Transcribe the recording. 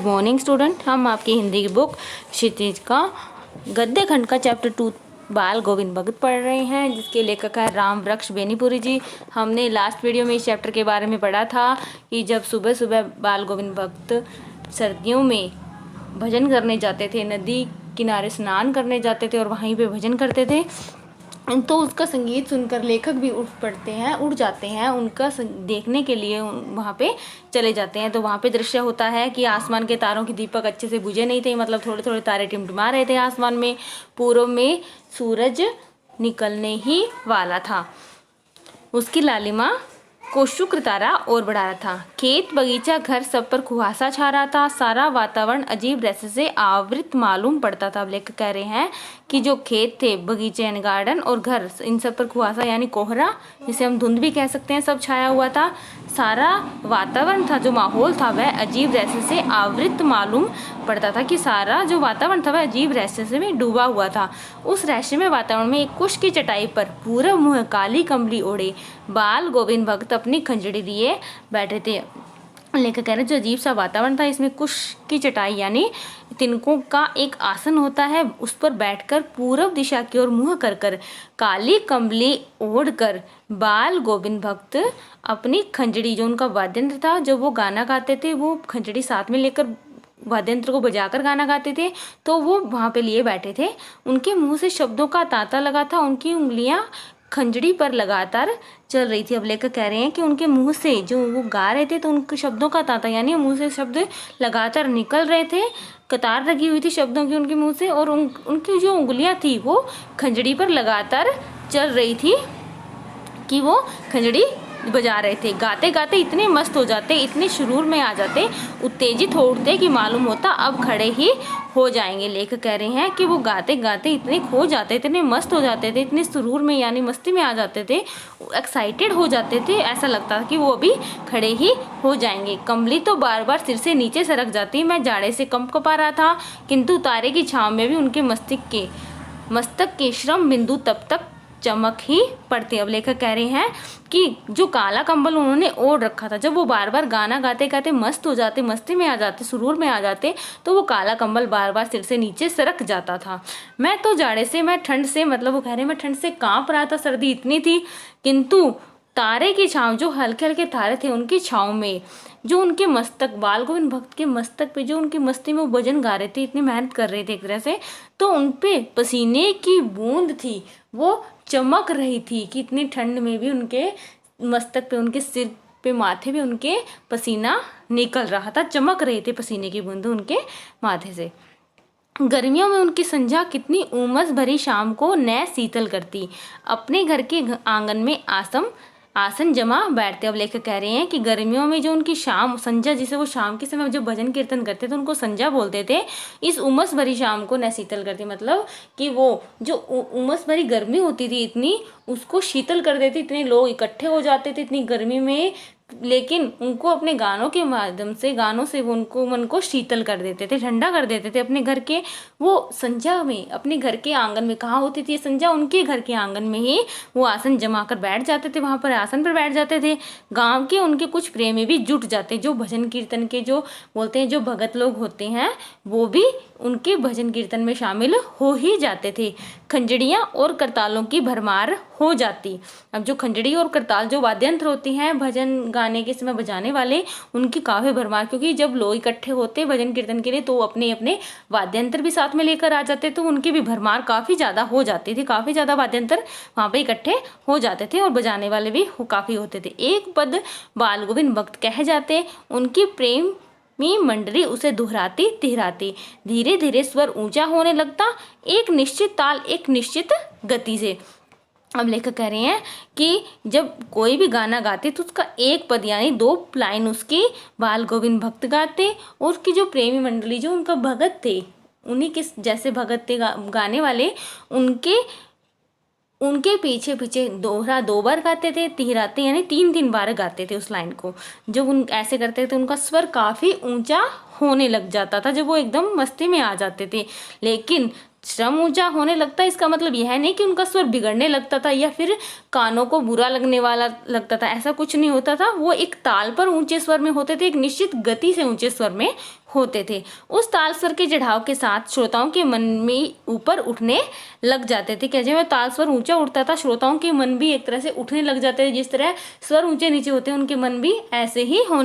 Morning student. हम आपकी हिंदी की बुक क्षितिज का गद्य खंड का चैप्टर 2 बाल गोविंद भगत पढ़ रहे हैं, जिसके लेखक है राम वृक्ष बेनीपुरी जी। हमने लास्ट वीडियो में इस चैप्टर के बारे में पढ़ा था कि जब सुबह सुबह बाल गोविंद भगत सर्दियों में भजन करने जाते थे, नदी किनारे स्नान करने जाते थे और वहीं पे भजन करते थे, तो उसका संगीत सुनकर लेखक भी उठ जाते हैं उनका देखने के लिए वहाँ पे चले जाते हैं। तो वहाँ पे दृश्य होता है कि आसमान के तारों की दीपक अच्छे से बुझे नहीं थे, मतलब थोड़े थोड़े तारे टिमटिमा रहे थे आसमान में। पूर्व में सूरज निकलने ही वाला था, उसकी लालिमा को शुक्र तारा और बढ़ा रहा था। खेत बगीचा घर सब पर कुहासा छा रहा था, सारा वातावरण अजीब रहस्य से आवृत मालूम पड़ता था। अब लेखक कह रहे हैं कि जो खेत थे, बगीचे यानी गार्डन और घर, इन सब पर कुहासा यानी कोहरा, जिसे हम धुंध भी कह सकते हैं, सब छाया हुआ था। सारा वातावरण था, जो माहौल था, वह अजीब रहस्य से आवृत मालूम पड़ता था कि सारा जो वातावरण था वह अजीब रहस्य से में डूबा हुआ था। उस रहस्यमय वातावरण में एक कुश की चटाई पर पूरा मुँह काली कमली ओढ़े बाल गोविंद भगत अपनी खंजड़ी लिए बैठे थे। लेखक कह रहे जो अजीब सा वातावरण था, इसमें कुश की चटाई यानी तिनकों का एक आसन होता है, उस पर बैठकर पूर्व दिशा की ओर मुंह कर कर काली कंबली ओढ़कर बाल गोविंद भक्त अपनी खंजड़ी, जो उनका वाद्य यंत्र था, जो वो गाना गाते थे, वो खंजड़ी साथ में लेकर वाद्य यंत्र को बजाकर गाना गाते थे, तो वो वहाँ पे लिए बैठे थे। उनके मुंह से शब्दों का तांता लगा था, उनकी उंगलियां खंजड़ी पर लगातार चल रही थी। अब लेकर कह रहे हैं कि उनके मुंह से जो वो गा रहे थे, तो उनके शब्दों का तांता यानी मुंह से शब्द लगातार निकल रहे थे, कतार लगी हुई थी शब्दों की उनके मुंह से, और उनकी जो उंगलियां थी वो खंजड़ी पर लगातार चल रही थी कि वो खंजड़ी बजा रहे थे। गाते गाते इतने मस्त हो जाते, इतने शुरूर में आ जाते, उत्तेजित हो उठते कि मालूम होता अब खड़े ही हो जाएंगे। लेखक कह रहे हैं कि वो गाते गाते इतने खो जाते, इतने मस्त हो जाते थे, इतने सुरूर में यानी मस्ती में आ जाते थे, एक्साइटेड हो जाते थे, ऐसा लगता था कि वो अभी खड़े ही हो जाएंगे। कमली तो बार बार सिर से नीचे सरक जाती, मैं जाड़े से कंपा रहा था, किंतु तारे की छांव में भी उनके मस्तक के श्रम बिंदु तब तक चमक ही पड़ती। अब लेखक कह रहे हैं कि जो काला कंबल उन्होंने ओढ़ रखा था, जब वो बार बार गाना गाते गाते मस्त हो जाते, मस्ती में आ जाते, सुरूर में आ जाते, तो वो काला कंबल बार बार सिर से नीचे सरक जाता था। मैं तो जाड़े से, मैं ठंड से, मतलब वो कह रहे हैं मैं ठंड से कांप रहा था, सर्दी इतनी थी, किंतु तारे की छांव, जो हल्के हल्के तारे थे, उनकी छांव में जो उनके मस्तक, बाल गोविंद भक्त के मस्तक पे जो उनकी मस्ती में वो भजन गा रहे थे, इतनी मेहनत कर रहे थे एक तरह से, तो उनपे पसीने की बूंद थी, वो चमक रही थी कि इतनी ठंड में भी उनके मस्तक पे, उनके सिर पे, माथे पे उनके पसीना निकल रहा था, चमक रहे थे पसीने की बूंद उनके माथे से। गर्मियों में उनकी संध्या कितनी उमस भरी शाम को नए शीतल करती, अपने घर के आंगन में आसन जमा बैठते। अब लेकर कह रहे हैं कि गर्मियों में जो उनकी शाम, संध्या, जिसे वो शाम के समय जो भजन कीर्तन करते थे उनको संध्या बोलते थे, इस उमस भरी शाम को न शीतल करती, मतलब कि वो जो उमस भरी गर्मी होती थी इतनी, उसको शीतल कर देती, इतने लोग इकट्ठे हो जाते थे इतनी गर्मी में, लेकिन उनको अपने गानों के माध्यम से, गानों से वो उनको मन को शीतल कर देते थे, ठंडा कर देते थे। अपने घर के वो संध्या में, अपने घर के आंगन में, कहाँ होती थी संध्या, उनके घर के आंगन में ही वो आसन जमा कर बैठ जाते थे, वहाँ पर आसन पर बैठ जाते थे। गांव के उनके कुछ प्रेमी भी जुट जाते, जो भजन कीर्तन के जो बोलते हैं, जो भगत लोग होते हैं, वो भी उनके भजन कीर्तन में शामिल हो ही जाते थे। खंजड़ियाँ और करतालों की भरमार हो जाती। अब जो खंजड़ी और करताल जो वाद्य यंत्र होती हैं भजन गाने के समय बजाने वाले, उनकी काफ़ी भरमार, क्योंकि जब लोग इकट्ठे होते भजन कीर्तन के लिए, तो अपने अपने वाद्य यंत्र भी साथ में लेकर आ जाते, तो उनकी भी भरमार काफ़ी ज़्यादा हो जाती थी, काफ़ी ज़्यादा वाद्य यंत्र वहाँ पे इकट्ठे हो जाते थे और बजाने वाले भी काफ़ी होते थे। एक पद बाल गोविंद भक्त कह जाते, उनकी प्रेम मी मंडली उसे दोहराती तिहराती, धीरे धीरे स्वर ऊंचा होने लगता, एक निश्चित ताल, एक निश्चित गति से। अब लेखक कह रहे हैं कि जब कोई भी गाना गाते तो उसका एक पद यानी 2 लाइन उसकी बाल गोविंद भक्त गाते, और उसकी जो प्रेमी मंडली, जो उनका भगत थे, उन्हीं के जैसे भगत थे गाने वाले, उनके पीछे पीछे दोहरा 2 बार गाते थे, तिहराते यानी 3 बार गाते थे उस लाइन को। जब उन ऐसे करते थे, उनका स्वर काफ़ी ऊंचा होने लग जाता था, जब वो एकदम मस्ती में आ जाते थे। लेकिन श्रम ऊंचा होने लगता है इसका मतलब यह नहीं कि उनका स्वर बिगड़ने लगता था या फिर कानों को बुरा लगने वाला लगता था, ऐसा कुछ नहीं होता था। वो एक ताल पर ऊंचे स्वर में होते थे, एक निश्चित गति से ऊंचे स्वर में होते थे। उस ताल स्वर के चढ़ाव के साथ श्रोताओं के मन में ऊपर उठने लग जाते थे। कैसे में ताल स्वर ऊंचा उठता था, श्रोताओं के मन भी एक तरह से उठने लग जाते थे। जिस तरह स्वर ऊंचे नीचे होते हैं, उनके मन भी ऐसे ही होने